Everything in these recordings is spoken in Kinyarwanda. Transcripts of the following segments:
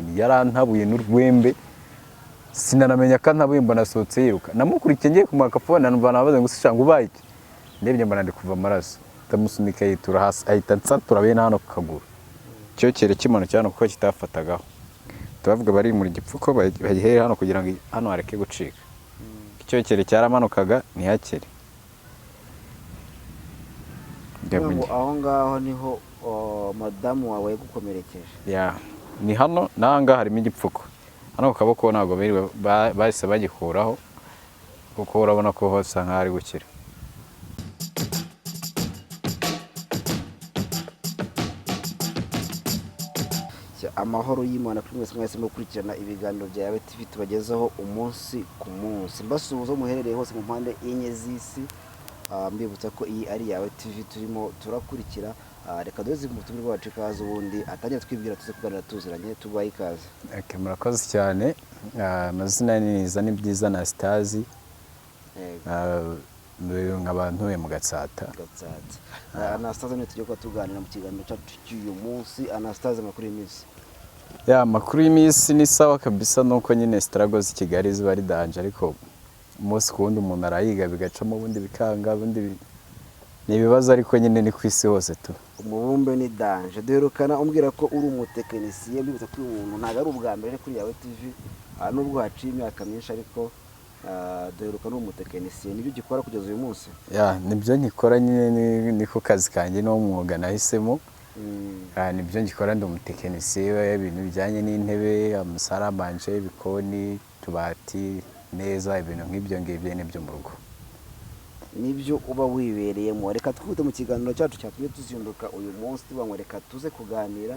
mani yarantabuye n'urwembe sinanamenya ko antabuye mbona asohotse yiruka namukurikiye ngiye kumwaka phone numva nabaze ngo sishanga ubaye iki ndebye mbona ndi kuva amaraso ndamusunika yitura hasi ahita nsatura bene hano ku kaguru cyo cyere kimano cyane kuko kitafatagaho tubavuga bari muri gipfuko bagihere hano kugira ngo hano hareke gucika icyo cyere cyaramanukaga ntihakere aho ngaho niho madamu wawe yagukomerekeje ya ni hano nanga harimo igipfuko hano ku kaboko ntabwo bahise bagikuraho kuko urabona ko hose nk'ari gukira amahoro y'Imana kuri mwese mwese mukurikirana ibiganiro bya Yawe TV tubagezaho umunsi ku munsi mbasuhuza muherereye hose mu mpande enye z'isi mbibutsa ko iyi ari Yawe TV turimo turakurikira reka doze mu tumwe rwacu ikaze ubundi atanye twibwira tuze kuganira tuziranye tubaye ikaze murakoze cyane amazina ni byiza na Stazi nk'abantu mu Gatsata Anastaze ni tujye tuganira mu kiganiro cyacu cy'uyu munsi Anastaze makuru y'imisi makuru y'imisi ni sawa kabisa nuko nyine struggle z'i Kigali ziba ari danje ariko umunsi ku wundi umuntu arayiga bigacamo ubundi bikanga ubundi ni ibibazo ariko nyine ni ku isi hose tu umubumbe ni danje duherukana umbwira ko uri umutekinisiye mbibutsa ko uyu muntu ntago ari ubwa mbere kuri Yawe TV nubwo haciye imyaka myinshi ariko duheruka n'umutekinisiye nibyo gikora kugeza uyu munsi nibyo nkikora nyine niko kazi kanjye no mwuga nahisemo nibyo ngikora ndi umutekinisiye ibintu bijyanye n'intebe amasaramanje ibikoni tubati neza ibintu nk'ibyo ngibyo nibyo mu rugo nibyo uba wibereyemo reka twite mu kiganiro cyacu cyatumye tuzinduka uyu munsi tubanywe reka tuze kuganira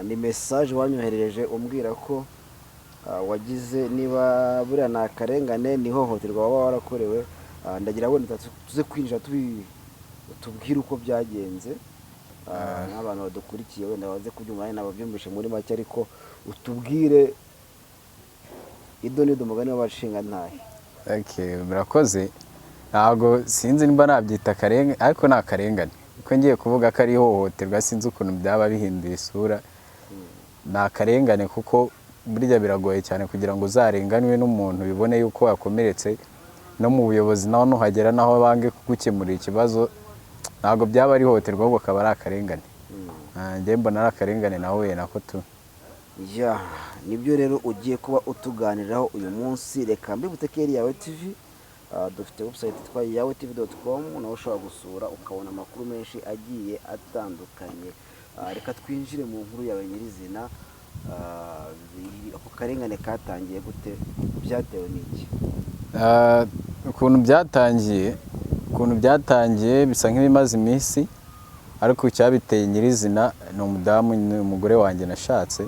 ni message wanyoherereje umbwira ko wagize niba buriya nakarengane ni hohoterwa waba warakorewe ndagira wenda tuze kwinjira tubwire uko byagenze n'abantu badukurikiye wenda baze kubyumva n'ababyumvishe muri make ariko utubwire idonido umugani w'abashinga ntahe murakoze ntabwo sinzi niba nabyita akarengane ariko ni akarengane kuko ngiye kuvuga ko ari ihohoterwa sinzi ukuntu byaba bihinduye isura ni akarengane kuko burya biragoye cyane kugira ngo uzarenganwe n'umuntu bibone yuko wakomeretse no mu buyobozi naho nuhagera naho bange kugukemurira ikibazo ntabwo byaba ari ihohoterwa ahubwo akaba ari akarengane njye mbona ari akarengane nahuye nako tu nibyo rero ugiye kuba utuganiraho uyu munsi reka mbibutse ko Yawe TV dufite website yitwa yawetv.com naho ushobora gusura ukabona amakuru menshi agiye atandukanye reka twinjire mu nkuru yawe nyirizina ako karengane katangiye gute byatewe n'iki ukuntu byatangiye bisa nk'ibimaze iminsi ariko cyabiteye nyirizina ni umudamu umugore wanjye nashatse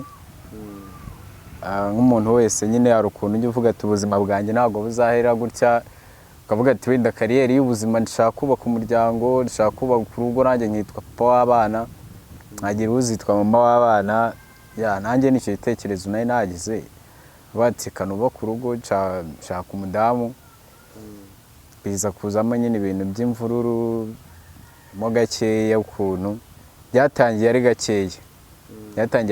nk'umuntu wese nyine hari ukuntu ujya uvuga ati ubuzima bwanjye ntabwo buzahera gutya ukavuga ati wenda kariyeri y'ubuzima ndashaka kubaka umuryango ndashaka kubaka urugo nanjye nkitwa papa w'abana nkagira uzitwa mama w'abana nanjye nicyo gitekerezo nari nagize bati kanubaka urugo nshaka umudamu biza kuzamo nyine ibintu by'imvururu mo gakeya ukuntu byatangiye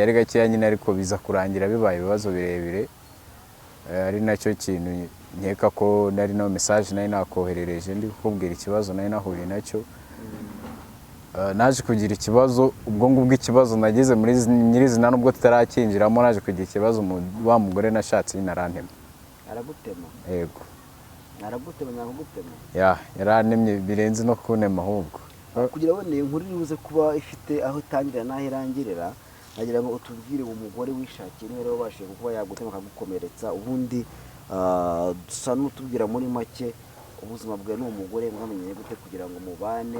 ari gakeya nyine ariko biza kurangira bibaye ibibazo birebire ari nacyo kintu nkeka ko nari no message nari nakoherereje ndi kukubwira ikibazo nari nahuriye nacyo naje kugira ikibazo ubwo ngubwo ikibazo nagize muri nyirizina nubwo tutarakinjiramo naje kugira ikibazo wa mugore nashatse nyine arantema aragutema yego aragutema nakugutema yaranemye birenze no kunema ahubwo kugira ngo ni inkuru iribuze kuba ifite aho itangira naho irangirira nagira ngo utubwire umugore wishakiye niwe rero wabashije kuba yagutema akagukomeretsa ubundi dusa n'utubwira muri make ubuzima bwawe n'umugore mwamenye gute kugira ngo mubane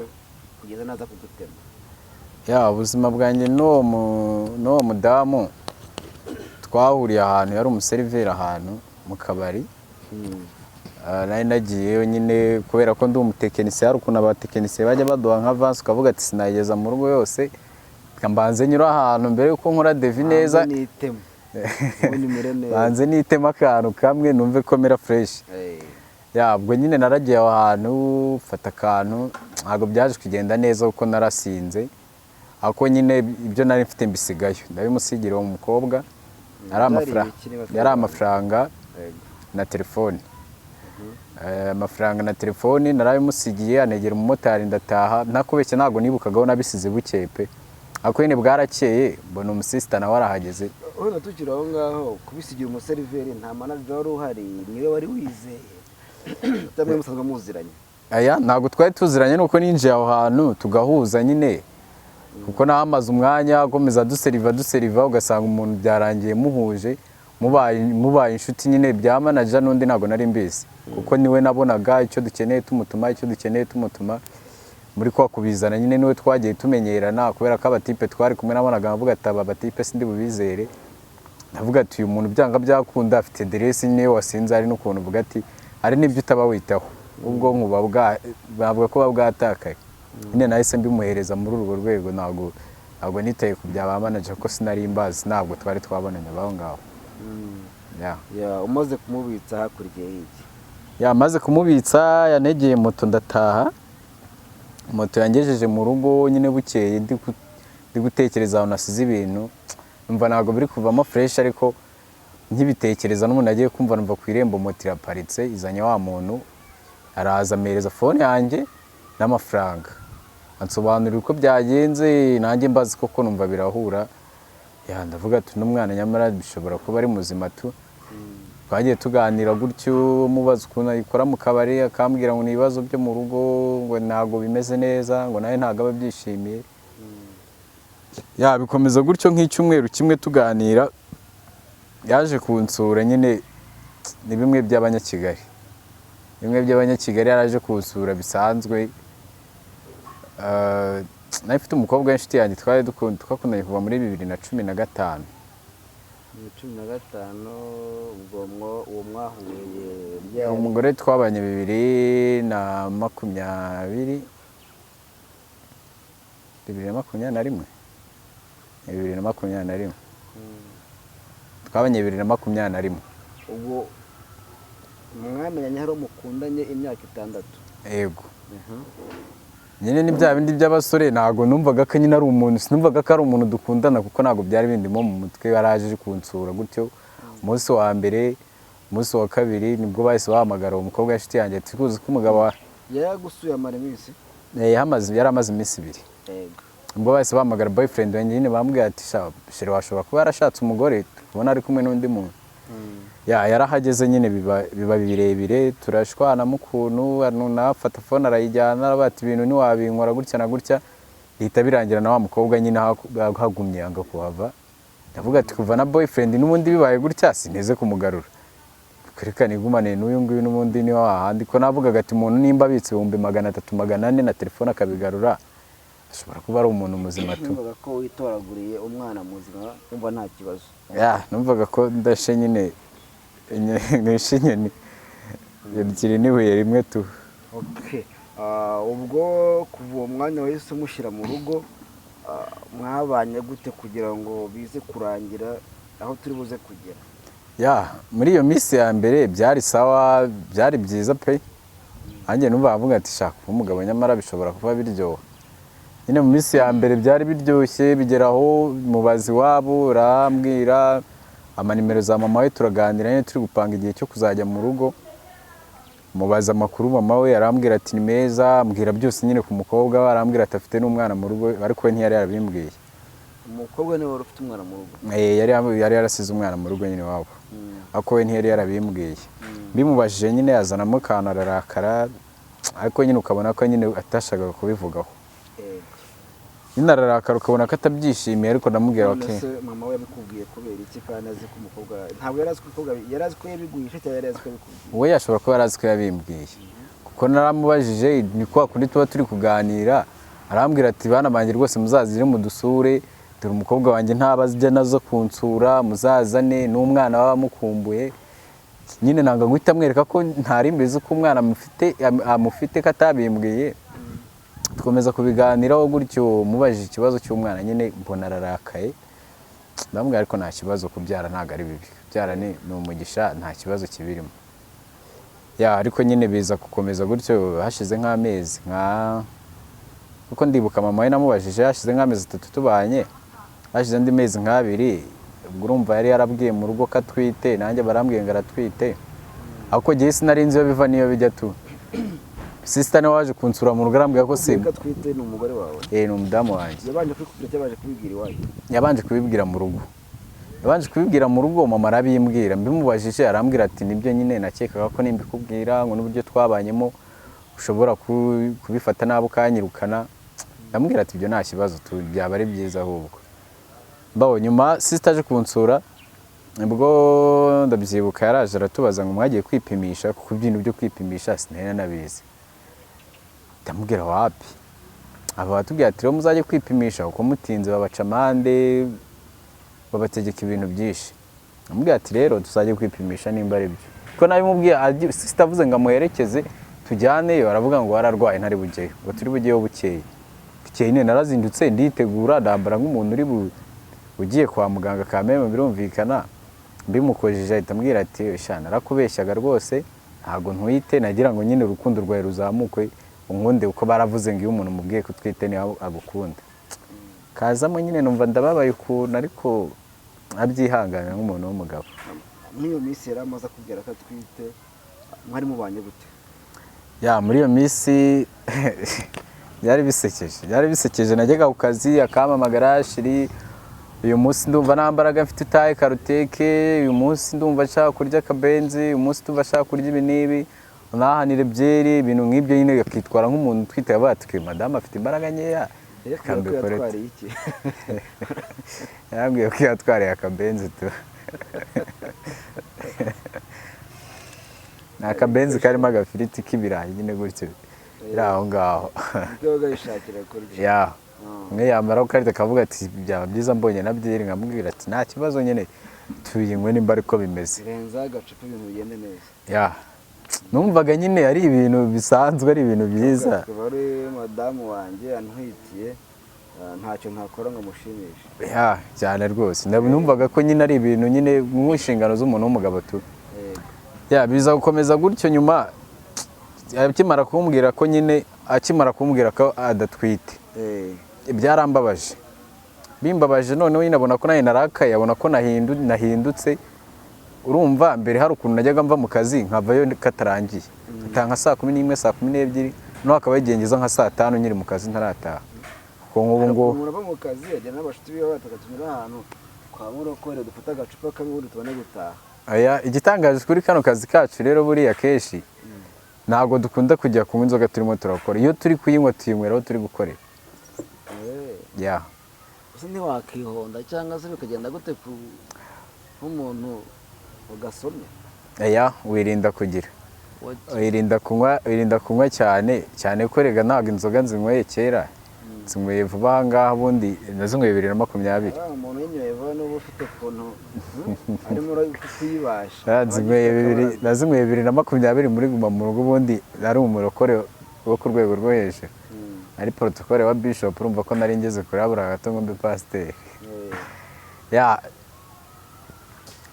kugeza naza kugutema ubuzima bwanjye n'uwo mudamu twahuriye ahantu yari umuseriveri ahantu mu kabari nari nagiyeyo nyine kubera ko ndi umutekinisiye hari ukuntu abatekinisiye bajya baduha nka vansi ukavuga ati sinageza mu rugo yose mbanze nyura ahantu mbere yuko nkora devi neza banze nitema akantu kamwe numve ko mera fureshi ubwo nyine naragiye aho hantu mfata akantu ntabwo byaje kugenda neza kuko narasinze ariko nyine ibyo nari mfite mbisigayo ndabimusigira uwo mukobwa yari amafaranga na telefone. Amafaranga na telefone narabimusigiye, anegera umumotari ndataha. Ntakubeshye ntabwo nibukagaho nabisize bukeye pe. Ako nyine bwarakeye mbona umusisita nawe arahageze. Urabona tukiri aho ngaho kubisigira umuseriveri nta manager wari uhari, niwe wari wizeye tamwe musanzwe muziranye? Aya ntabwo twari tuziranye, nuko ninjiye aho hantu tugahuza nyine, kuko nahamaze umwanya akomeza duseriva ugasanga umuntu byarangiye muhuje mubaye inshuti nyine bya manager n'undi ntabwo nari mbizi, kuko niwe nabonaga icyo dukeneye tumutuma muri kwa kubizana nyine niwe twagiye tumenyerana, kubera ko abatipe twari kumwe nabonaga avuga ati aba batipe sindi bubizere. Ndavuga ati uyu muntu byanga byakunda afite deresi nyine wasinze, ari n'ukuntu uvuga ati ari nibyo utaba witaho, ubwo nkuba bavuga ko babwatakaye. Nyine nahise mbimuhereza muri urwo rwego, ntabwo nitaye ku bya ba manager ko sinari mbazi, ntabwo twari twabonanye aho ngaho. Umaze kumubitsa hakurikiye iki? Maze kumubitsa yanegeye moto ndataha. Moto yangejeje mu rugo nyine bukeye ndi gutekereza aho nasize ibintu, numva ntabwo biri kuvamo fresh, ariko nkibitekereza n'umuntu agiye kumva numva ku irembo moto iraparitse, izanye wa muntu araza amereza phone yanjye n'amafaranga, ansobanurira uko byagenze, nanjye mbazi koko numva birahura. Ndavuga ati n'umwana nyamara bishobora kuba ari muzima tu. Twagiye tuganira gutyo, mubaza ukuntu ayikora mu kabari, akambwira ngo ni ibibazo byo mu rugo, ngo ntabwo bimeze neza, ngo nawe ntabwo aba byishimiye. Bikomeza gutyo nk'icyumweru kimwe tuganira, yaje kunsura nyine ni bimwe by'abanyakigali. Yaraje kunsura bisanzwe. Nawe mfite umukobwa w'inshuti yanjye twakundanye kuva muri 2015. 2015 ubwo uwo mwahuye umugore twabanye 2020 twabanye 2021. ubwo mwamenyanye hari mukundanye imyaka 6? Yego. Nyine ni bya bindi by'abasore, ntago numvaga ko nyine ari umuntu, sinumvaga ko ari umuntu dukundana, kuko ntago byari bindimo mu mutwe. Yaraje kunsura gutyo umunsi wa mbere, umunsi wa kabiri nibwo bahise bahamagara umukobwa w'inshuti yanjye ati kuzi ko umugabo yagusuye amara iminsi. Yari amaze iminsi 2. Yego. Ubwo bahise bahamagara boyfriend wanjye nyine bambwiye ati shere washobora kuba yarashatse umugore, tubona ari kumwe n'undi muntu. Yarahageze nyine biba birebire, turashwana mukuntu, nafata phone arayijyana, arabati ibintu ntiwabinkora gutya na gutya, lihita birangira na wa mukobwa nyine hagumye anga kuhava. Ndavuga ati kuva na boyfriend n'ubundi bibaye gutya sineze kumugarura, kureka nigumane n'uyu nguyu n'ubundi ni wahandi, ko navugaga ati umuntu nimba abitse 300 400 na telefone akabigarura ashobora kuba ari umuntu muzima tu. Numvaga ko witoraguriye umwana muzima, umva nta kibazo. Numvaga ko ndashe nyine nishe nyine ebyiri nibuye rimwe tu. Ubwo kuva uwo mwanya wahise mushyira mu rugo, mwabanye gute kugira ngo bize kurangira aho turi buze kugera? Muri iyo minsi ya mbere byari sawa, byari byiza pe. Anjye numva avuga ati shaka umugabo nyamara bishobora kuba biryoha. Nyine mu minsi ya mbere byari biryoshye, bigeraho mubazi wabo urambwira amanimero za mama we, turaganira nyine turi gupanga igihe cyo kuzajya mu rugo. Mubaza amakuru mama we arambwira ati ni meza, ambwira byose nyine ku mukobwa, arambwira ati afite n'umwana mu rugo, ariko we ntiyari yarabimbwiye. Umukobwa niwe wari ufite umwana mu rugo? Yari yarasize umwana mu rugo nyine wabo, ariko we ntiyari yarabimbwiye. Bimubajije nyine yazanamo akantu ararakara, ariko nyine ukabona ko nyine atashakaga kubivugaho. Nyine ararakara ukabona ko atabyishimiye, ariko ndamubwira okay. Mama we yabikubwiye kubera iki kandi azi ko umukobwa ntabwo yari azi ko yari azi ko yabiguhishe cyangwa yari azi ko yabikubwiye? We yashobora kuba yari azi ko yabimbwiye, kuko naramubajije ni kwa kundi tuba turi kuganira, arambwira ati bana banjye rwose muzazire mu dusure, dore umukobwa wanjye ntabazijya nazo kunsura, muzazane n'umwana baba mukumbuye. Nyine nanga guhita amwereka ko ntari mbizi ko umwana amufite ko atabimbwiye. Tukomeza kubiganiraho gutyo, mubajije ikibazo cy'umwana nyine mbona ararakaye. Ndamubwira ariko nta kibazo, kubyara ntago ari bibi, kubyara ni umugisha, nta kibazo kibirimo. Ariko nyine biza gukomeza gutyo, hashize nk'amezi kuko ndibuka mama we namubajije, hashize nk'amezi 3 tubanye, hashize andi mezi 2 ubwo urumva yari yarabwiye mu rugo ko atwite nanjye barambwiye ngo aratwite ariko jyewe sinari nzi iyo biva n'iyo bijya tu sister niwe waje kunsura mu rugo arambwira ko Ko atwite ni umugore wawe ni umudamu wanjye yabanje kwikubira cyangwa yabaje kubibwira iwawe yabanje kubibwira mu rugo mama arabimbwira mbimubajije arambwira ati nibyo nyine nakekaga ko nimbikubwira ngo n'uburyo twabanyemo ushobora kubifata nabi ukanyirukana ndamubwira ati ibyo nta kibazo byaba ari byiza ahubwo bawo nyuma sister aje kunsura nibwo ndabyibuka yaraje aratubaza ngo mwagiye kwipimisha kuko ibintu byo kwipimisha sinari nabizi ndamubwira wapi aba batubwira ati rero muzajye kwipimisha uko mutinze babaca amande babategeka ibintu byinshi ndamubwira ati rero tuzajye kwipimisha nimba ari byo kuko nabimubwiye sister avuze ngo amuherekeze tujyaneyo aravuga ngo wararwaye ntari bugeyo ngo turi bugeyo bukeye nyine narazindutse nditegura ndambara nk'umuntu uri ugiye kwa muganga kameme birumvikana mbimukojeje ahita ambwira ati sha narakubeshyaga rwose ntago ntwite nagira ngo nyine urukundo rwawe ruzamuke unkunde uko baravuze ngo iyo umuntu mubwiye ko twite ni agukunda kazamo nyine numva ndababaye ukuntu ariko abyihangana nk'umuntu w'umugabo nk'iyo minsi yari amaze akubwira ko atwite mwari mubanye gute muri iyo minsi byari bisekeje najyaga ku kazi akampamagara shiri uyu munsi ndumva nta mbaraga mfite utahe karuteke uyu munsi ndumva nshaka kurya akabenzi uyu munsi ndumva nshaka kurya ibi n'ibi unahanire byeri ibintu nk'ibyo nyine akitwara nk'umuntu utwite yabaye ati madamu afite imbaraga nkeya yambwiye ko yatwariye akabenzi tu ni akabenzi karimo agafiriti k'ibirayi nyine gutyo biri aho ngaho umwe yamara ukarita akavuga ati byaba byiza mbonye na byeri nkamubwira ati nta kibazo nyine tuyinywe nimba ariko bimeze renza agacupa ibintu bigende neza numvaga nyine ari ibintu bisanzwe ari ibintu byiza wari madamu wanjye antwitiye ntacyo ntakora ngo mushimishe cyane rwose numvaga ko nyine ari ibintu nyine mu nshingano z'umuntu w'umugabo tu biza gukomeza gutyo nyuma akimara kumbwira ko adatwite byarambabaje bimbabaje noneho nyine abona ko nawe narakaye abona ko nahindutse urumva mbere hari ukuntu najyaga mva mu kazi nkavayo katarangiye nka saa 11 saa 12 no akaba yigengeza nka saa 5 nyiri mu kazi ntarataha kuko nk'ubu ngo murava mu kazi ajya n'abashuti biwe batagatumira ahantu kwa murokore dufata agacupa kamwe ubundi tubone gutaha igitangaje kuri kano kazi kacu rero buriya keshi ntabwo dukunda kujya kunywa inzoga turimo turakora iyo turi kuyinywa tuyinywera aho turi gukorera gusa ntiwakihonda cyangwa se bikagenda gute nk'umuntu ugasomye wirinda kugira wirinda kunywa cyane ko rega ntabwo inzoga nzinyweye kera zinyweye vuba aha ngaha ubundi nazinyweye 2020 umuntu yinyweye vuba n'ubu ufite ukuntu arimo kuyibasha nazinyweye 2020 muri guma mu rugo ubundi nari umurokore wo ku rwego rwo hejuru ari protocole wa bishop urumva ko nari ngeze kuri abura gato ngo mbe pasteur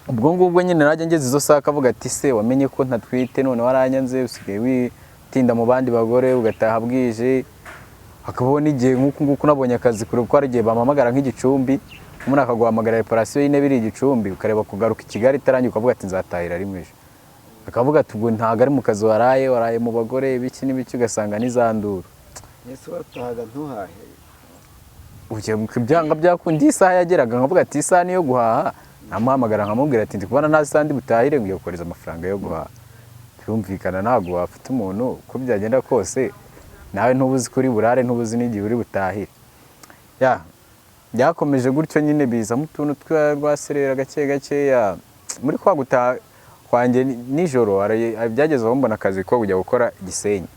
ubwo ngubwo nyine najya ngeze izo saka avuga ati se wamenye ko ntatwite none waranyanze usigaye witinda mu bandi bagore ugataha bwije akabaho n'igihe nk'uko nabonye akazi kure ko ari igihe bampamagara nk'igicumbi umuntu akaguhamagara reparasiyo y'intebe iri igicumbi ukareba kugaruka i Kigali itarangiye ukavuga ati nzatahira rimwe ejo akavuga ati ubwo ntabwo ari mu kazi waraye mu bagore ibiki n'ibiki ugasanga n'izanduru ese watahaga ntuhahe byanga byakundi isaha yageraga nkavuga ati isaha niyo guhaha namuhamagara nkamubwira ati ndi kubona nta sandi butahire ngiye gukoreza amafaranga yo guhaha byumvikana ntabwo wafite umuntu uko byagenda kose nawe ntubuzi kuri burare ntubuzi n'igihe uri butahire byakomeje gutyo nyine biza mu tuntu rwaserera gake gakeya muri kwa gutaha kwanjye nijoro byageze aho mbona akazi ko kujya gukora Gisenyi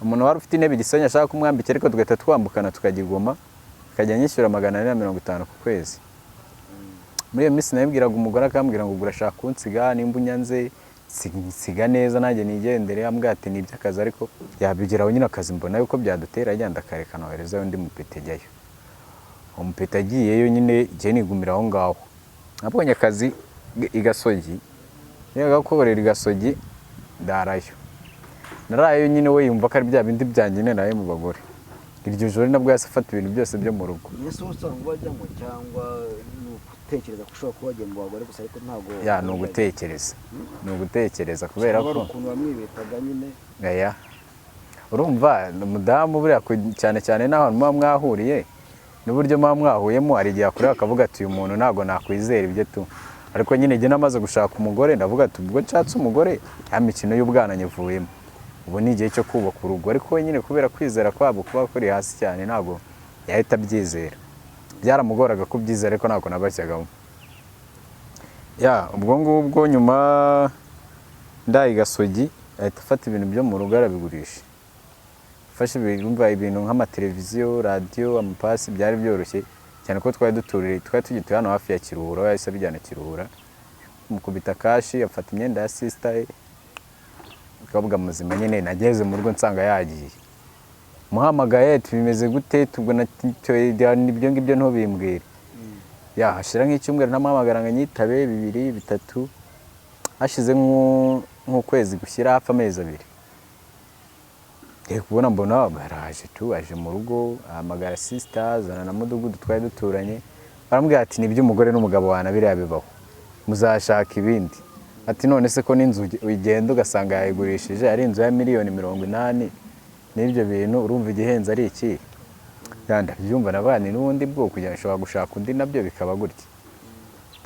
umuntu wari ufite intebe Gisenyi ashaka kumwambika ariko tugahita twambukana tukagigoma akajya nyishyura 450 ku kwezi muri iyo minsi nabibwiraga umugore akambwira ngo urashaka kunsiga nimba unyanze nsiga neza nanjye nigendere ambwira ati ni iby'akazi ariko yabigeraho nyine akazi mbona yuko byadutera agenda akareka nohereza undi mupete ajyayo umupete agiyeyo nyine igihe nigumira aho ngaho nabonye akazi i Gasogi yagakorera i Gasogi ndarayo narayo nyine we yumva ko ari bya bindi byanjye nayo mu bagore iryo joro nabwo yasafata ibintu byose byo mu rugo Yesu usanga wajyamo cyangwa utekereza ko ushobora kuba wagiye mu bagore gusa ariko ntabwo ya ni ugutekereza kubera ko ukuntu bamwibetaga nyine aya urumva umudamu buriya cyane cyane n'ahantu muba mwahuriye n'uburyo muba mwahuyemo hari igihe akureba akavuga ati uyu muntu ntabwo nakwizera ibyo tu ariko nyine igihe namaze gushaka umugore ndavuga ati ubwo nshatse umugore ya mikino y'ubwana nyivuyemo ubu ni igihe cyo kubaka urugo ariko we nyine kubera kwizera kwabo kuba kuri hasi cyane ntabwo yahita abyizera byaramugoraga kubyizera ariko ntabwo nabacyagamo ya ubwo ngubwo nyuma ndayi Gasogi ahita afata ibintu byo mu rugo arabigurisha fashe ibintu nk'amateleviziyo radiyo amapasi byari byoroshye cyane ko twari tugituye hano hafi ya Kiruhura yahise abijyana Kiruhura mukubita kashi afata imyenda ya sister ye akavuga muzima nyine nageze mu rugo nsanga yagiye muhamagaye bimeze gute tubwo nibyo ngibyo ntubimbwire ya hashira nk'icyumweru ntamuhamagara ngo nyitabe 2 3 hashize nk'ukwezi gushyira hafi amezi 2 kubona mbona baraje aje mu rugo ahamagara sister zana na mudugudu twari duturanye baramubwira ati nibyo umugore n'umugabo wanabiriya bibaho muzashaka ibindi ati none se ko n'inzu ugenda ugasanga yayigurishije ari inzu ya miliyoni 80 n'ibyo bintu urumva igihenze ari iki yanda byumva nabani n'ubundi bwo kugira nshobora gushaka undi nabyo bikaba gutya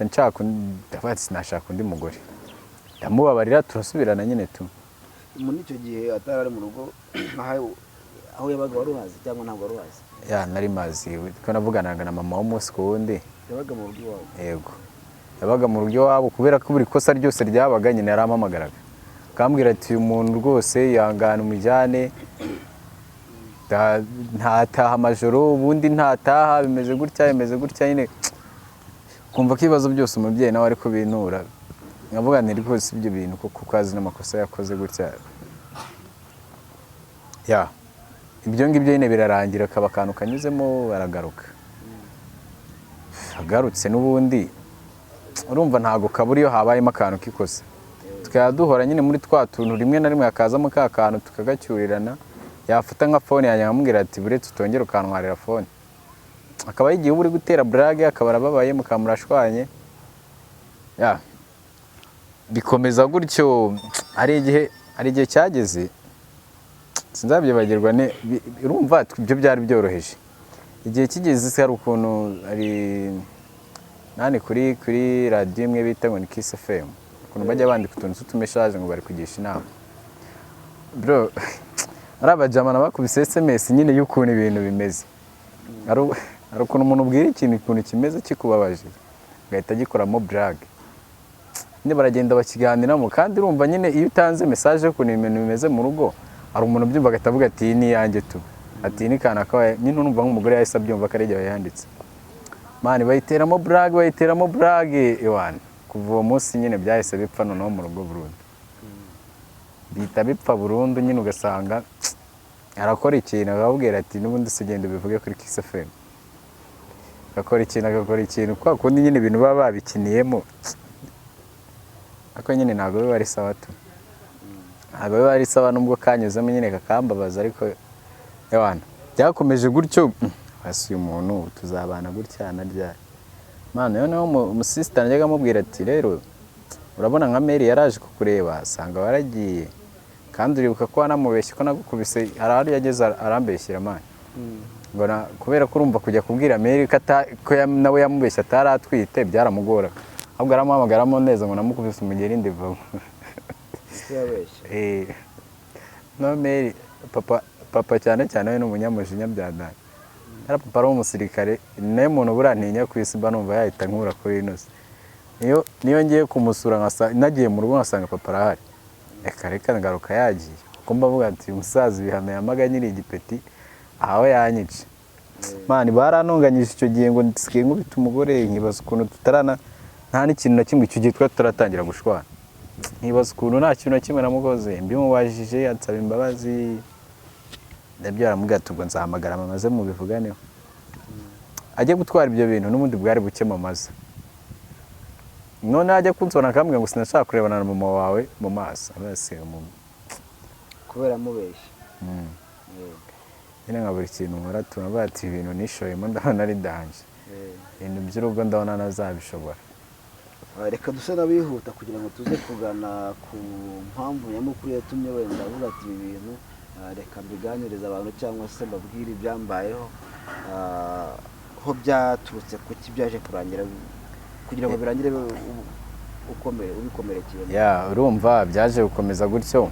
nshaka sinashaka undi mugore ndamubabarira turasubirana nyine tu muri icyo gihe atarari mu rugo aho yabaga waruhazi cyangwa ntabwo waruhazi ya nari mazi ko navuganaga na mama w'umunsi ku wundi yabaga mu rugo iwabo yego yabaga mu rugo iwabo kubera ko buri kosa ryose ryabaga nyine yarampamagaraga akambwira ati uyu muntu rwose yangana umujyane ntataha amajoro ubundi ntataha bimeze gutya nyine kumva ko ibibazo byose umubyeyi nawe ariko bintura nkavuga nti rwose ibyo bintu kuko azi n'amakosa yakoze gutya ya ibyo ngibyo nyine birarangira akaba akantu kanyuzemo aragaruka agarutse n'ubundi urumva ntago kabura iyo habayemo akantu k'ikosa tukaba duhora nyine muri twa tuntu rimwe na rimwe hakazamo ka kantu tukagacyurirana yafata nka fone yanjye nkamubwira ati buretse utongere ukantwarira fone akaba yigiye uri gutera burage akaba arababaye mukamurashwanye ya bikomeza gutyo hari igihe cyageze sinzabyibagirwa urumva ibyo byari byoroheje igihe kigeze hari ukuntu ari nani kuri radiyo imwe bita ngo ni Kiss FM ukuntu bajya bandika utuntu tw'utumeshaje ngo bari kugisha inama bro ari abajamana bakubise SMS nyine y'ukuntu ibintu bimeze ari ukuntu umuntu ubwira ikintu kimeze kikubabaje gahita gikoramo brag nyine baragenda bakiganiramo kandi urumva nyine iyo utanze message y'ukuntu ibintu bimeze mu rugo ari umuntu ubyumva agahita avuga ati ni yanjye tu ati ni kana kawe nyine urumva nk'umugore yahise abyumva ko ari igihe yanditse mani bayiteramo brag iwana kuva uwo munsi nyine byahise bipfa noneho mu rugo burundu bita bipfa burundu nyine ugasanga arakora ikintu akababwira ati n'ubundi sigenda ubivuge kuri Kiss FM agakora ikintu kwa kundi nyine ibintu baba babikiniyemo ako nyine ntabwo biba ari sawa tu ntabwo biba ari sawa nubwo kanyuzamo nyine kakambabaza ariko yawana byakomeje gutyo hasi umuntu tuzabana gutya na ryari mana noneho umusisita njyaga amubwira ati rero urabona nka Mary yaraje kukureba asanga waragiye kandi uribuka ko wanamubeshye ko nagukubise hari yageze arambeshyira mani ngo kubera ko urumva kujya kubwira Mary ko nawe yamubeshye ataratwite byaramugora ahubwo aramuhamagaramo neza ngo namukubise umugeri ndivamo no Mary papa cyane we n'umunyamujinya byadana ara papa ari umusirikare nayo muntu burantinya ku isi mba numva yahita nkura kuri ino se niyo ngiye kumusura nagiye mu rugo nkasanga papa arahari reka ngaruka yagiye kuko mbavuga ati umusaza ibihano yamaga nyiri igipeti ahawe yanyice mani baranunganyije icyo gihe ngo nsigaye nkubita umugore nkibaza ukuntu tutarana nta n'ikintu na kimwe icyo gihe turatangira gushwana nkibaza ukuntu nta kintu na kimwe namukoze mbimubajije ansaba imbabazi ndabyo aramubwira ati ubwo nzahamagara mama ze mubivuganeho ajye gutwara ibyo bintu n'ubundi bwari buke mamaze none ajya kunsona akambwira ngo sinashaka kurebana na mama wawe mu maso abasiga mu kubera amubeshya nyine nka buri kintu nkora tunavuga ati ibintu nishoyemo ndabona ari danje ibintu by'urugo ndabona nazabishobora. Reka duse n'abihuta kugira ngo tuze kugana ku mpamvu nyamukuru yatumye wenda avuga ati ibi bintu reka mbiganirize abantu cyangwa se mbabwire ibyambayeho, ho byaturutse ku byaje kurangira kugira ngo birangire ubikomerekeye. Urumva byaje gukomeza gutyo,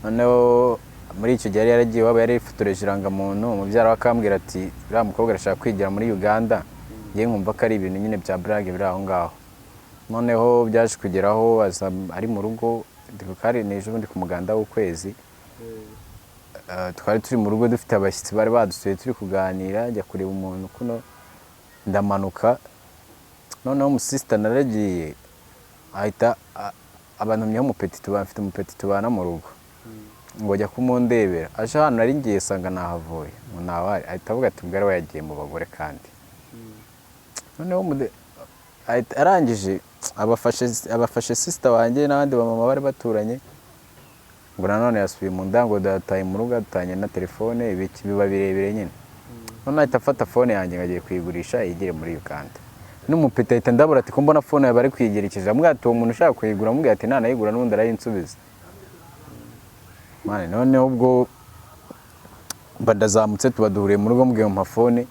noneho muri icyo gihe yaragiye iwabo, yari yifotoreje irangamuntu, umubyara we akambwira ati uriya mukobwa arashaka kwigira muri Uganda, ngiye nkumva ko ari ibintu nyine bya burage biri aho ngaho. Noneho byaje kugeraho aza ari mu rugo, kandi n'ejo bundi ku muganda w'ukwezi twari turi mu rugo dufite abashyitsi bari badusuye turi kuganira, njya kureba umuntu kuno ndamanuka, noneho umusisita naragiye ahita abantumyeho umupeti tubana, mfite umupeti tubana mu rugo, ngo ajya kumundebera, aje hano nari ngiye sanga nahavuye ngo ntawari, ahita avuga ati ubwo we yagiye mu bagore kandi. Noneho arangije abafashe sisita wanjye n'abandi bamama bari baturanye, ngo nanone yasubiye mu ndango, dataye mu rugo, atanye na telefone, biba birebire nyine. Noneho ahita afata fone yanjye ngo agiye kuyigurisha yigire muri Uganda. N'umupeta ahita ndabura ati ko mbona fone yawe bari kuyigerekeje, amubwira ati uwo muntu ushaka kuyigura, amubwira ati nanayigura n'ubundi arayinsubiza. Noneho ubwo badazamutse tuba duhuriye mu rugo, mbwiye mu fone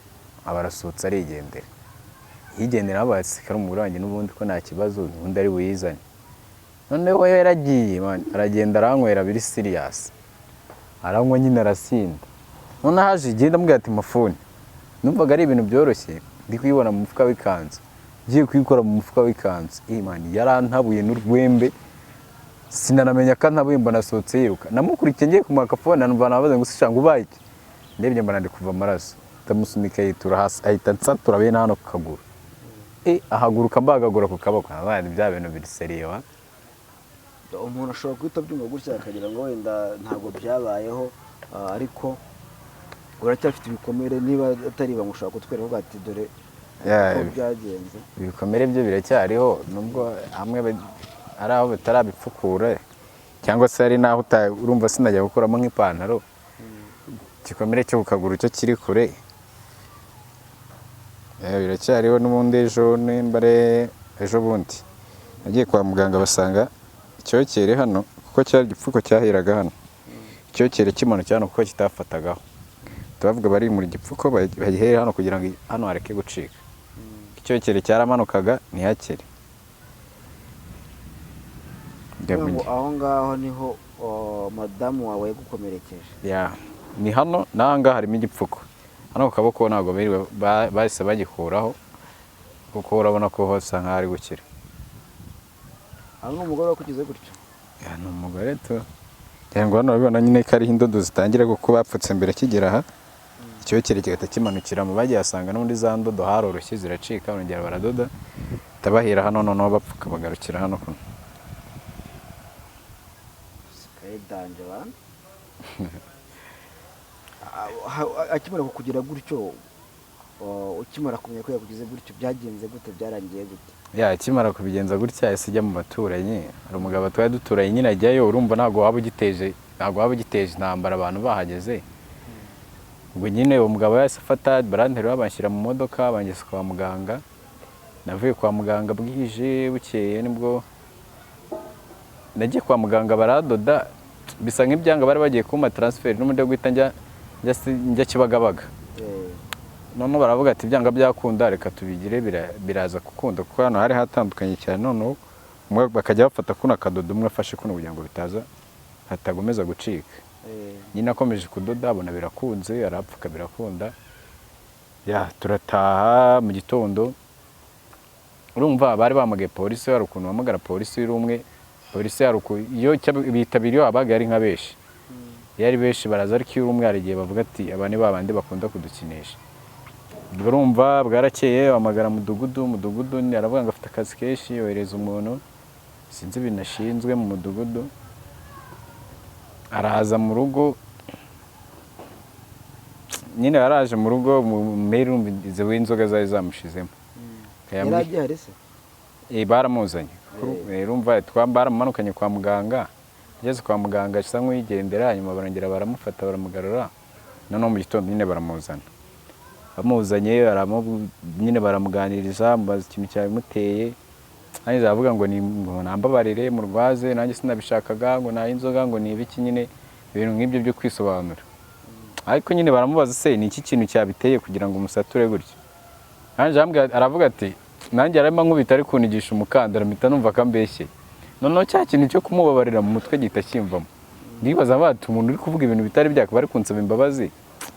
aba arasohotse arigendera. Yigendera abasirikare umugore wanjye n'ubundi ko nta kibazo n'ubundi ari buyizane. Noneho we yaragiye aragenda aranywera biri serious, aranywa nyine arasinda. Noneho haje igihe ndamubwira ati mafone, numvaga ari ibintu byoroshye, ndi kuyibona mu mufuka w'ikanzu, ngiye kuyikora mu mufuka w'ikanzu, yarantabuye n'urwembe, sinanamenya ko antabuye, mbona asohotse yiruka. Namukurikiye ngiye kumwaka fone, numva nabaze ngo sishanga ubaye iki, ndebye mbona ndi kuva amaraso, ndamusunika yitura hasi, ahita nsatura bene hano ku kaguru. Ahaguruka mbagagura ku kaboko, abandi bya bintu biri seriyo. Umuntu ashobora guhita abyumva gutya akagira ngo wenda ntabwo byabayeho, ariko uracyafite ibikomere, niba atari ibanga ushobora kutwereka ati dore uko byagenze. Ibikomere byo biracyariho, nubwo hamwe ari aho batarabipfukura, cyangwa se ari naho urumva sinajya gukuramo nk'ipantaro, igikomere cyo ku kaguru cyo kiri kure. Biracyariho n'ubundi. Ejo bundi nagiye kwa muganga basanga icyokere hano, kuko cyari igipfuko cyaheraga hano, icyokere kimanutse hano kuko kitafatagaho, tubavuga bari muri gipfuko bagihere hano kugira ngo hano hareke gucika. Icyokere cyaramanukaga ntihakere. Aho ngaho niho madamu wawe yagukomerekeje? Ni hano n'ahangaha harimo igipfuko, hano ku kaboko ntabwo bahise bagikuraho kuko urabona ko hose nk'aho ari gukira. Hano umugore wakugize gutyo? Ni umugore tu, ngo hano urabibona nyine ko ariho indodo zitangira kuko bapfutse mbere kigera aha, icyokere kigahita kimanukira mu bagiye asanga n'ubundi za ndodo haroroshye ziracika, barongera baradoda, tabahera hano noneho bapfuka bagarukira hano kuno. Danje bana. Akimara kukugira gutyo, ukimara kumenya ko yakugize gutyo, byagenze gute, byarangiye gute? Akimara kubigenza gutya yahise ajya mu baturanyi, hari umugabo twari duturanye nyine ajyayo, urumva ntabwo waba ugiteje intambara abantu bahageze. Ubwo nyine uwo mugabo yahise afata baranterura banshyira mu modoka bangeza kwa muganga. Navuye kwa muganga bwije, bukeye nibwo nagiye kwa muganga baradoda, bisa nk'ibyanga bari bagiye kuma transfer n'umude guhita njya Kibagabaga. Noneho baravuga ati ibyanga byakunda reka tubigire, biraza gukunda kuko hano hari hatandukanye cyane. Noneho umwe bakajya bafata kuno akadodo, umwe afashe kuno kugira ngo bitaza hatagomeza gucika. Nyine akomeje kudoda abona birakunze, arapfuka birakunda. Turataha mu gitondo, urumva bari bamagaye polisi, hari ukuntu bamagara polisi y'umwe, polisi iyo bitabiriye abaga yari nka benshi, yari benshi baraza, ariko iyo umwe hari igihe bavuga ati aba ni babandi bakunda kudukinisha. Urumva bwarakeye bamagara mudugudu aravuga ngo afite akazi kenshi, yohereza umuntu sinzi binashinzwe mu mudugudu, araza mu rugo. Nyine yaraje mu rugo, meri rumbize w'inzoga zari zamushizemo. Yaragiye hari se? Baramuzanye. Urumva baramanukanye kwa muganga, ageze kwa muganga asa nk'uyigendera, nyuma barongera baramufata baramugarura, noneho mu gitondo nyine baramuzana. bamuzanye nyine baramuganiriza mubaza ikintu cyabimuteye nanjye zavuga ngo nambabarire murwaze nanjye sinabishakaga ngo nayo inzoga ngo ni ibiki nyine ibintu nk'ibyo byo kwisobanura ariko nyine baramubaza se ni iki kintu cyabiteye kugira ngo umusature gutyo nanjye aravuga ati nanjye arimo nkubita ari kunigisha umukandara mpita numva akambeshye noneho cya kintu cyo kumubabarira mu mutwe gihita kimvamo ndibaza bati umuntu uri kuvuga ibintu bitari byakaba ari kunsaba imbabazi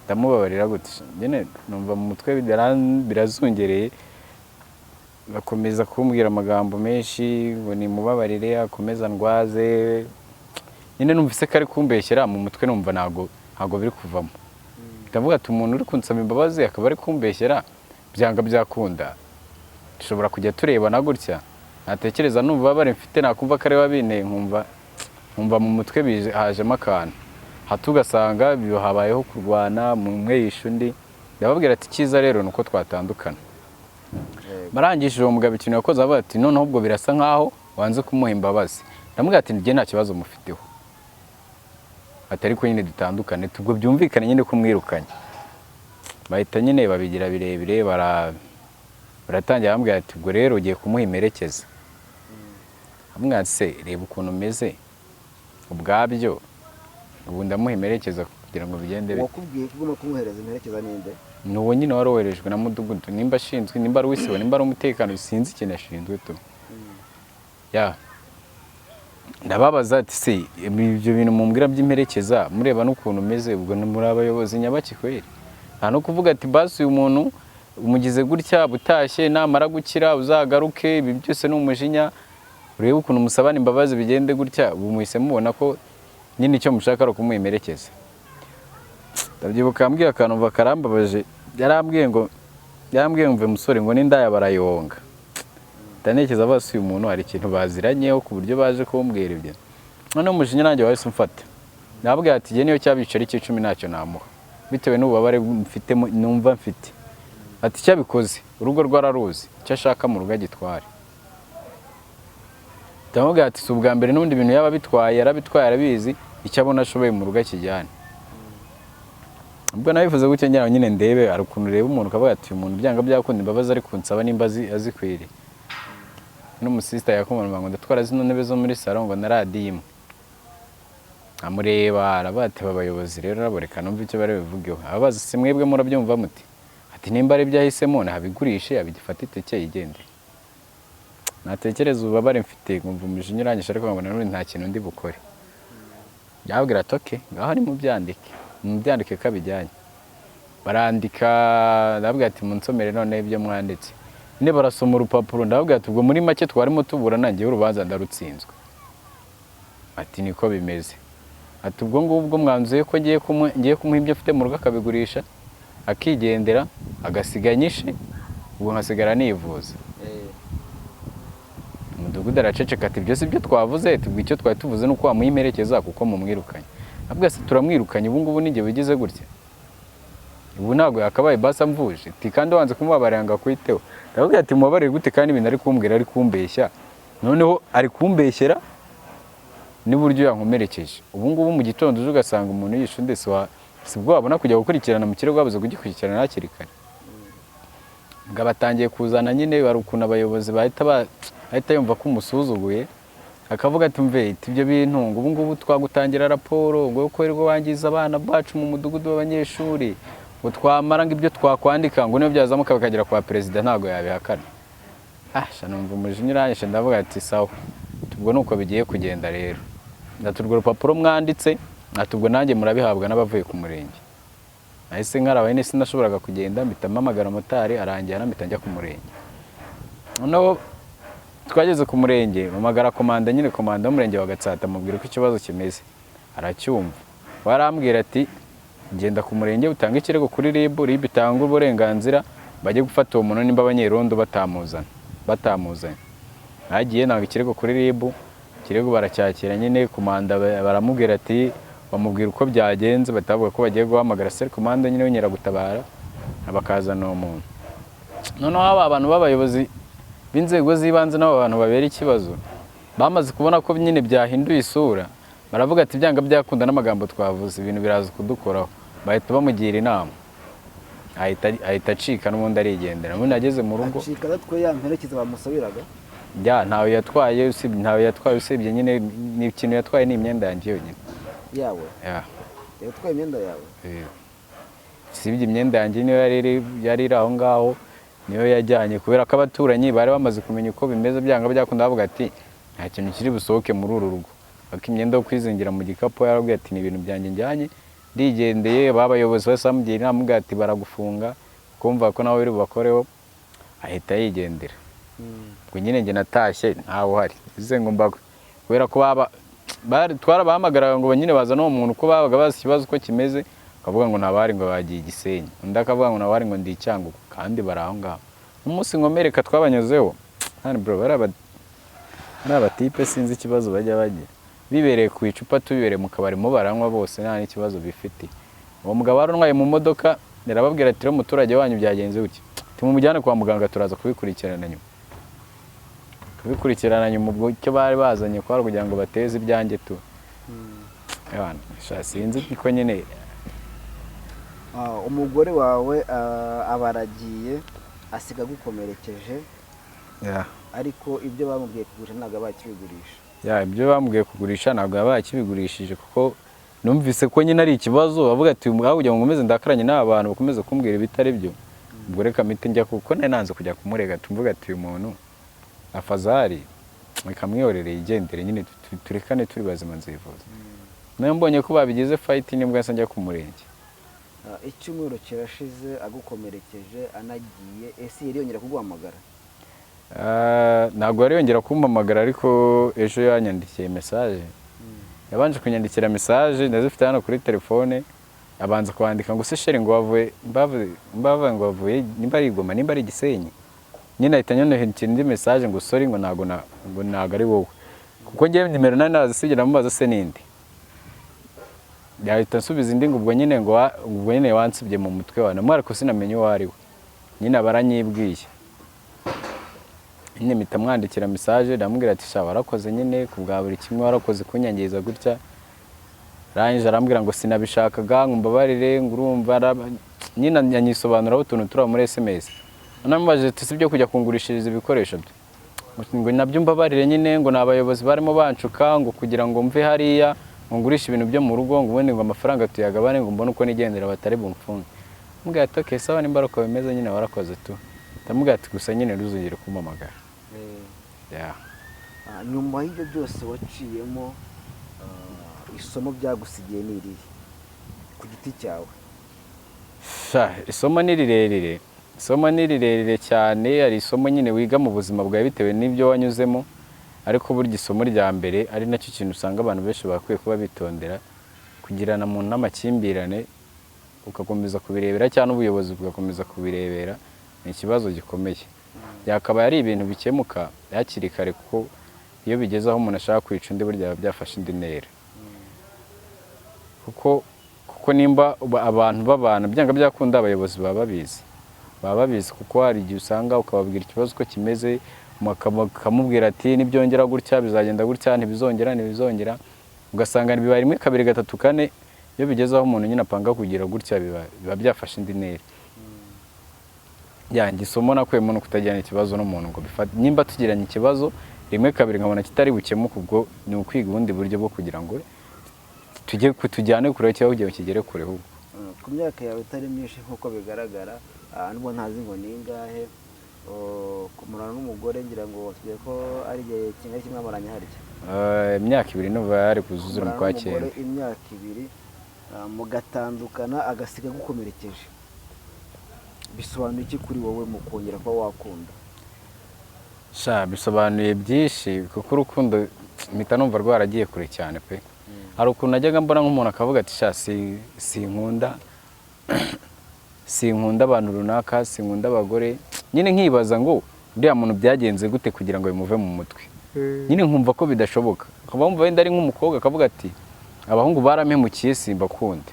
ndamubabarira gutya nyine numva mu mutwe birazungereye bakomeza kumbwira amagambo menshi ngo nimubabarire akomeza ndwaze nyine numvise ko ari kumbeshyera mu mutwe numva ntago biri kuvamo ndavuga ati umuntu uri kunsaba imbabazi akaba ari kumbeshyera byanga byakunda dushobora kujya turebana gutya natekereza numva bari mfite nakumva ko ari wabinteye nkumva mu mutwe hajemo akantu hato ugasanga habayeho kurwana umwe yishe undi ndababwira ati cyiza rero ni uko twatandukana barangishije uwo mugabo ikintu yakoze avuga ati noneho ubwo birasa nkaho wanze kumuha imbabazi ndamubwira ati njye nta kibazo mufiteho atari ko nyine dutandukane ubwo byumvikane nyine kumwirukanye bahita nyine babigira birebire baratangira bambwira ati ubwo rero ugiye kumuha imperekeza amubwira ati se reba ukuntu umeze ubwabyo ubu ndamuha imperekeza kugira ngo bigende bite wakubwiye ko ugomba kumuhereza imperekeza ninde ni uwo nyine wari woherejwe na mudugudu nimba ashinzwe nimba ari uwisibo nimba ari umutekano sinzi ikintu ashinzwe tu ndababaza ati se ibyo bintu mumbwira by'imperekeza mureba n'ukuntu umeze ubwo muri abayobozi nyabaki kweri nta no kuvuga ati basi uyu muntu umugize gutya butashye namara gukira uzagaruke ibi byose ni umujinya urebe ukuntu musabana imbabazi bigende gutya ubu muhise mubona ko nyine icyo mushaka ari ukumuha imperekeza ndabyibuka yambwiye akantu mva karambabaje yarambwiye ngo mve musore ngo n'indaya barayonga ndanekereza basi uyu muntu hari ikintu baziranyeho ku buryo baje kumbwira ibyo noneho umujinya nanjye wahise umfata nababwira ati njye niyo cyabicari cy'icumi ntacyo namuha bitewe n'ububabare mfite numva mfite ati cyabikoze urugo rwararuzi icyo ashaka mu rugo agitware ndamubwira ati si ubwa mbere n'ubundi bintu yaba bitwaye yarabitwaye arabizi icyo abona ashoboye mu rugo akijyane ubwo nabivuze gutya ngira nyine ndebe ari ukuntu ureba umuntu ukavuga ati uyu muntu byanga byakunda imbabazi ari kunsaba nimba azikwiriye n'umusista yakomanura ngo ndatwara zino ntebe zo muri salon ngo na radiyo imwe amureba aravuga ati abayobozi rero raboreka numva icyo bari bivugeho ababaza si mwebwe murabyumva muti ati nimba ari byahisemo nabigurishe abigifata iteke yigendere natekereza ububabare mfite nkumva umujinya uranyishe ariko ngo nanone nta kintu ndi bukore yabwira ati okay ngaho ni mubyandike kabijyanye barandika ndabwira ati munsomere none ibyo mwanditse ne barasoma urupapuro ndabwira ati ubwo muri make twarimo tubura nanjye urubanza ndarutsinzwe ati niko bimeze ati ubwo ngubwo mwanzuye ko ngiye kumuha ibyo mfite mu rugo akabigurisha akigendera agasiga nyinshi ubwo nkasigara nivuza umudugudu araceceka ati byose ibyo twavuze tubwo icyo twari tuvuze nuko wamuha imperekeza kuko mumwirukanye nabwo se turamwirukanye ubu ngubu ninjye bigize gutya ubu ntabwo yakabaye basa mvuje ati kandi wanze kumubabarira ngo akwiteho ndavuga ati mubabarire gute kandi ibintu ari kumbwira ari kumbeshya noneho ari kumbeshyera n'uburyo yankomerekeje ubu ngubu mu gitondo uje ugasanga umuntu yishe undi sibwo wabona kujya gukurikirana mu kirego wabuze kugikurikirana hakiri kare ngo batangiye kuzana nyine bari ukuntu abayobozi bahita yumva ko umusuzuguye akavuga ati mve ibyo bintu ngo ubu ngubu twagutangira raporo ngo uko rwo wangiza abana bacu mu mudugudu w'abanyeshuri ngo twamara ngo ibyo twakwandika ngo niyo byazamuka bakagera kwa perezida ntago yabihakana numva umujinya uranyishe ndavuga ati sawa ubwo nuko bigiye kugenda rero ndaturwa urupapuro mwanditse natubwo nanjye murabihabwa n'abavuye ku murenge nahise nkarabaye nese nashoboraga kugenda mpita mpamagara motari arangira mpita njya ku murenge noneho twageze ku murenge mpamagara komanda nyine komanda w'umurenge wa Gatsata mubwira ko ikibazo kimeze aracyumva warambwira ati genda ku murenge utanga ikirego kuri RIB itanga uburenganzira bajye gufata uwo muntu nimba abanyerondo batamuzanye nagiye nanga ikirego kuri RIB ikirego baracyakira nyine komanda baramubwira ati bamubwira uko byagenze batavuga ko bagiye guhamagara seri komanda nyine w'Inkera gutabara abakazana uwo muntu noneho abantu b'abayobozi b'inzego z'ibanze n'abo bantu babera ikibazo bamaze kubona ko nyine byahinduye isura baravuga ati byanga byakunda n'amagambo twavuze ibintu biraza kudukoraho bahita bamugira inama ahita acika n'ubundi arigendera. Ubundi ageze mu rugo acika natwe ya mperekeza bamusabiraga ntawe yatwaye usibye nyine ni ikintu yatwaye ni imyenda yanjye yonyine yawe yatwaye imyenda yawe usibye imyenda yanjye niyo yari iri aho ngaho niyo yajyanye kubera ko abaturanyi bari bamaze kumenya uko bimeze byanga byakunda bavuga ati nta kintu kiri busohoke muri uru rugo ariko imyenda yo kwizingira mu gikapu yarabwiye ati ni ibintu byanjye njyanye ndigendeye babayobozi bose bamugira inama avuga ati baragufunga kumva ko nawe biri bubakoreho ahita yigendera. Ubwo nyine njye natashye ntawe uhari bize ngo mbagwe kubera ko twarabahamagaraga ngo nyine bazane uwo muntu uko babaga bazi ikibazo uko kimeze akavuga ngo ntabari ngo bagiye Gisenyi undi akavuga ngo ntabari ngo ndi Cyangugu kandi bari aho ngaho. Umunsi nkomereka twabanyuzeho hano bro bari abatipe sinzi ikibazo bajya bagira bibereye ku icupa tubibereye mu kabari mo baranywa bose nta n'ikibazo bifite. Uwo mugabo warantwaye mu modoka narababwira ati umuturage wanyu byagenze uki tumumujyane kwa muganga turaza kubikurikirana nyuma ubwo icyo bari bazanye kwara kugira ngo bateze ibyanjye tu sinzi ko nyine umugore wawe abaragiye asiga gukomerekeje ariko ibyo bamubwiye kugurisha ntabwo bakibigurisha ibyo bamubwiye kugurisha ntabwo bakibigurishije kuko numvise ko nyine ari ikibazo bavuga ati kugira ngo nkomeze ndakaranye n'abantu bakomeze kumbwira ibitari byo ubwo reka mite njya kuko nanze kujya kumurega tumvuga ati uyu muntu afazari ikamwiyorereye igendere nyine turekane turi bazima nzivuza nayo mbonye ko babigize fight nibwo nsa njya ku murenge. Icyumweru kirashize agukomerekeje anagiye ese yari yongera kuguhamagara? Ntabwo yari yongera kumpamagara ariko ejo yanyandikiye message yabanje kunyandikira message ndazifite hano kuri telefone abanza kwandika ngo se shere ngo wavuye mbava ngo wavuye nimba ari Goma nimba ari Gisenyi nyine ahita nyonohera indi message ngo sorry ngo ntago ari wowe kuko ngiye nimero nari nazisigira mubaza se nindi yahita nsubiza indi ngo ubwo nyine wansibye mu mutwe wana mwari ko sinamenye uwo ari we nyine abaranyibwiye nyine mpita mwandikira message ndamubwira ati sha warakoze nyine kubwa buri kimwe warakoze kunyangiriza gutya range arambwira ngo sinabishakaga ngumbabarire ngurumva nyine nyanyisobanuraho utuntu tura muri SMS namubaje ati sibyo kujya kungurishiriza ibikoresho byo ngo nabyo mbabarire nyine ngo nabayobozi barimo bancuka ngo kugira ngo mve hariya ngurisha ibintu byo mu rugo ngo ubundi ngo amafaranga tuyagabane ngo mbone uko nigendera batari bumfunge. Mbwa ati okay sawa nimba uko bimeze nyine warakoze tu ndamubwira ati gusa nyine ruzongera kumpamagara. Nyuma y'ibyo byose waciyemo isomo byagusigiye ni irihe ku giti cyawe? Isomo ni rirerire cyane ari isomo nyine wiga mu buzima bwawe bitewe n'ibyo wanyuzemo ariko burya isomo rya mbere ari nacyo kintu usanga abantu benshi bakwiye kuba bitondera kugirana mu n'amakimbirane ugakomeza kubirebera cyane ubuyobozi bugakomeza kubirebera ni ikibazo gikomeye. Byakabaye ari ibintu bikemuka yakiri kare kuko iyo bigeze aho umuntu ashaka kwica undi burya byafashe indi ntera kuko nimba abantu babana byanga byakunda abayobozi baba babizi kuko hari igihe usanga ukababwira ikibazo ko kimeze ukamubwira ati nibyongera gutya bizagenda gutya ntibizongera ugasanga bibaye rimwe kabiri gatatu kane iyo bigeze aho umuntu nyine apanga kugira gutya biba byafashe indi ntera. Yanjye isomo nakuyemo no kutagirana ikibazo n'umuntu ngo bifate nimba tugiranye ikibazo rimwe kabiri nkabona kitari bukemuka ubwo ni ukwiga ubundi buryo bwo kugira ngo tujyane kure cyangwa kugira kigere kure ahubwo. Ku myaka yawe itari myinshi nk'uko bigaragara nubwo ntazi ngo ni ingahe kumurana n'umugore ngira ngo tugiye ko ari igihe kimwe kimwe amaranya harya imyaka 2 n'ubu yari kuzuzura mu kwa cyenda imyaka 2 mugatandukana agasiga gukomerekeje bisobanuye iki kuri wowe mu kongera ko wakunda? Bisobanuye byinshi kuko urukundo mpita numva rwaragiye kure cyane pe. Hari ukuntu najyaga mbona nk'umuntu akavuga ati sinkunda abantu runaka sinkunda abagore nyine nkibaza ngo uriya muntu byagenze gute kugira ngo bimuve mu mutwe nyine nkumva ko bidashoboka akaba wumva wenda ari nk'umukobwa akavuga ati abahungu barampemukiye simbakunde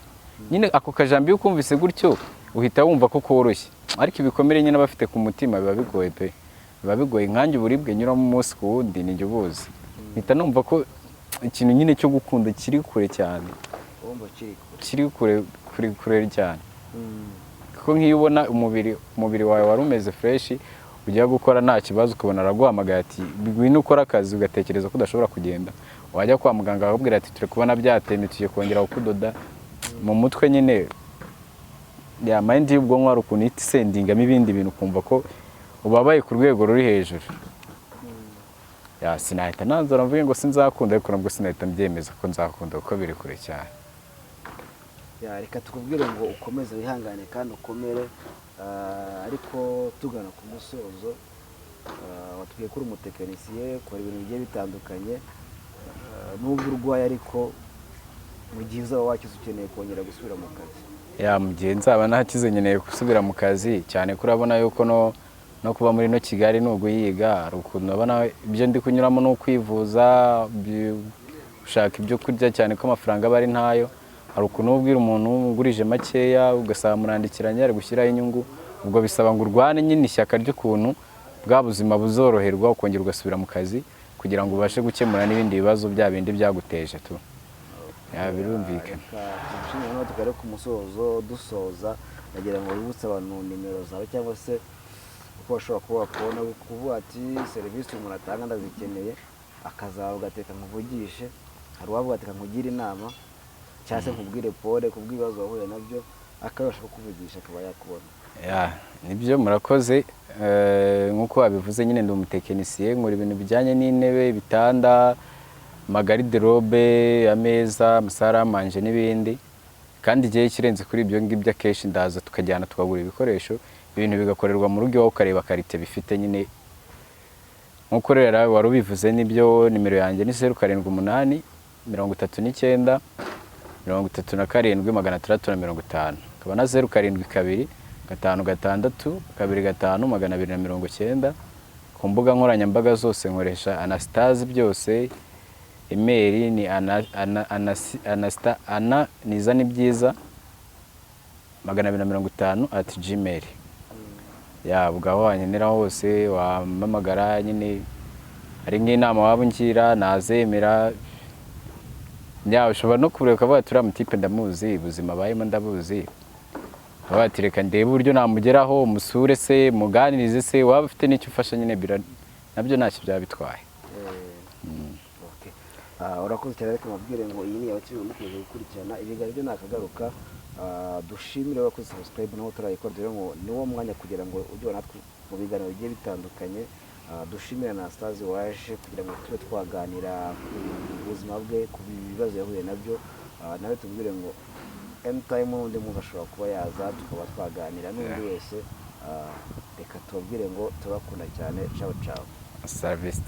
nyine ako kajambo iyo ukumvise gutyo uhita wumva ko koroshye ariko ibikomere nyine abafite ku mutima biba bigoye pe biba bigoye nkanjye uburibwe nyuramo umunsi ku wundi nijye ubuzi mpita numva ko ikintu nyine cyo gukunda kiri kure cyane kiri kure cyane ko nk'iyo ubona umubiri wawe wari umeze fresh ujya gukora nta kibazo ukabona araguhamagaye ati ngwino ukora akazi ugatekereza ko udashobora kugenda wajya kwa muganga akakubwira ati turi kubona byatemye tugiye kongera kukudoda mu mutwe nyine ya mind y'ubwonko hari ukuntu ihita isendingamo ibindi bintu ukumva ko ubabaye ku rwego ruri hejuru. Ya sinahita nanzora mvuge ngo sinzakunda ariko nabwo sinahita mbyemeza ko nzakunda kuko biri kure cyane. Ya reka tukubwire ngo ukomeze wihangane kandi ukomere, ariko tugana ku musozo watubwiye ko uri umutekinisiye ukora ibintu bigiye bitandukanye, nubwo urwaye ariko mu gihe uzaba wakize ukeneye kongera gusubira mu kazi. Ya mu gihe nzaba nakize nkeneye gusubira mu kazi cyane ko urabona yuko no kuba muri no Kigali n'ubwo yiga hari ukuntu abana ibyo ndi kunyuramo no kwivuza ushaka ibyo kurya cyane ko amafaranga bari ntayo, hari ukuntu ubwira umuntu ugurije makeya ugasaba murandikiranye ari gushyiraho inyungu, ubwo bisaba ngo urwane nyine ishyaka ry'ukuntu bwa buzima buzoroherwa ukongera ugasubira mu kazi kugira ngo ubashe gukemura n'ibindi bibazo bya bindi byaguteje tu. Ya birumvikana. Tushimye no tukare ku musozo dusoza nagira ngo wibutse abantu nimero zawe cyangwa se uko bashobora kuba bakubona kuvuga ati serivisi umuntu atanga ndazikeneye akazaho gateka nkuvugishe, hari uwavuga ati nkugire inama cyangwa se nkubwire pole kubw'ibibazo wahuye nabyo akabasha kukuvugisha akaba yakubona. Ya nibyo murakoze, nkuko wabivuze nyine ndi umutekinisiye nkora ibintu bijyanye n'intebe, bitanda, magariderobe, ameza, amasaramanje n'ibindi, kandi igihe kirenze kuri ibyo ngibyo akenshi ndaza tukajyana tukagura ibikoresho ibintu bigakorerwa mu rugo ukareba karite bifite nyine nkuko rero wari ubivuze. Nibyo nimero yanjye ni 078 39 37 650, akaba na 072 5 6 2 ku mbuga nkoranyambaga zose nkoresha Anastase byose. Email ni ana niza ni byiza 250@gmail. Ya bwaho wanyenera hose wamamagara nyine ari nk'inama waba ungira nazemera. Ya ushobora no kureka bavuga turi amutipe ndamuzi ubuzima bayimo ndabuzi, abatireka ndebe uburyo namugeraho umusure se muganirize se waba ufite n'icyo ufasha nyine nabyo ntacyo byabitwaye. Urakoze cyane ariko mubwire ngo iyi ni abakiri mukoze gukurikirana ibiganiro byo nakagaruka. Dushimire abakoze subscribe naho turayikora rero ngo niwo mwanya kugira ngo ujye natwe mu biganiro bigiye bitandukanye. Dushimire na Anastase waje kugira ngo tube twaganira ku buzima bwe ku bibazo yahuye nabyo, nawe tubwire ngo anytime n'undi muntu ashobora kuba yaza tukaba twaganira n'undi wese. Reka tubabwire ngo turakunda cyane. Ciao ciao. Service.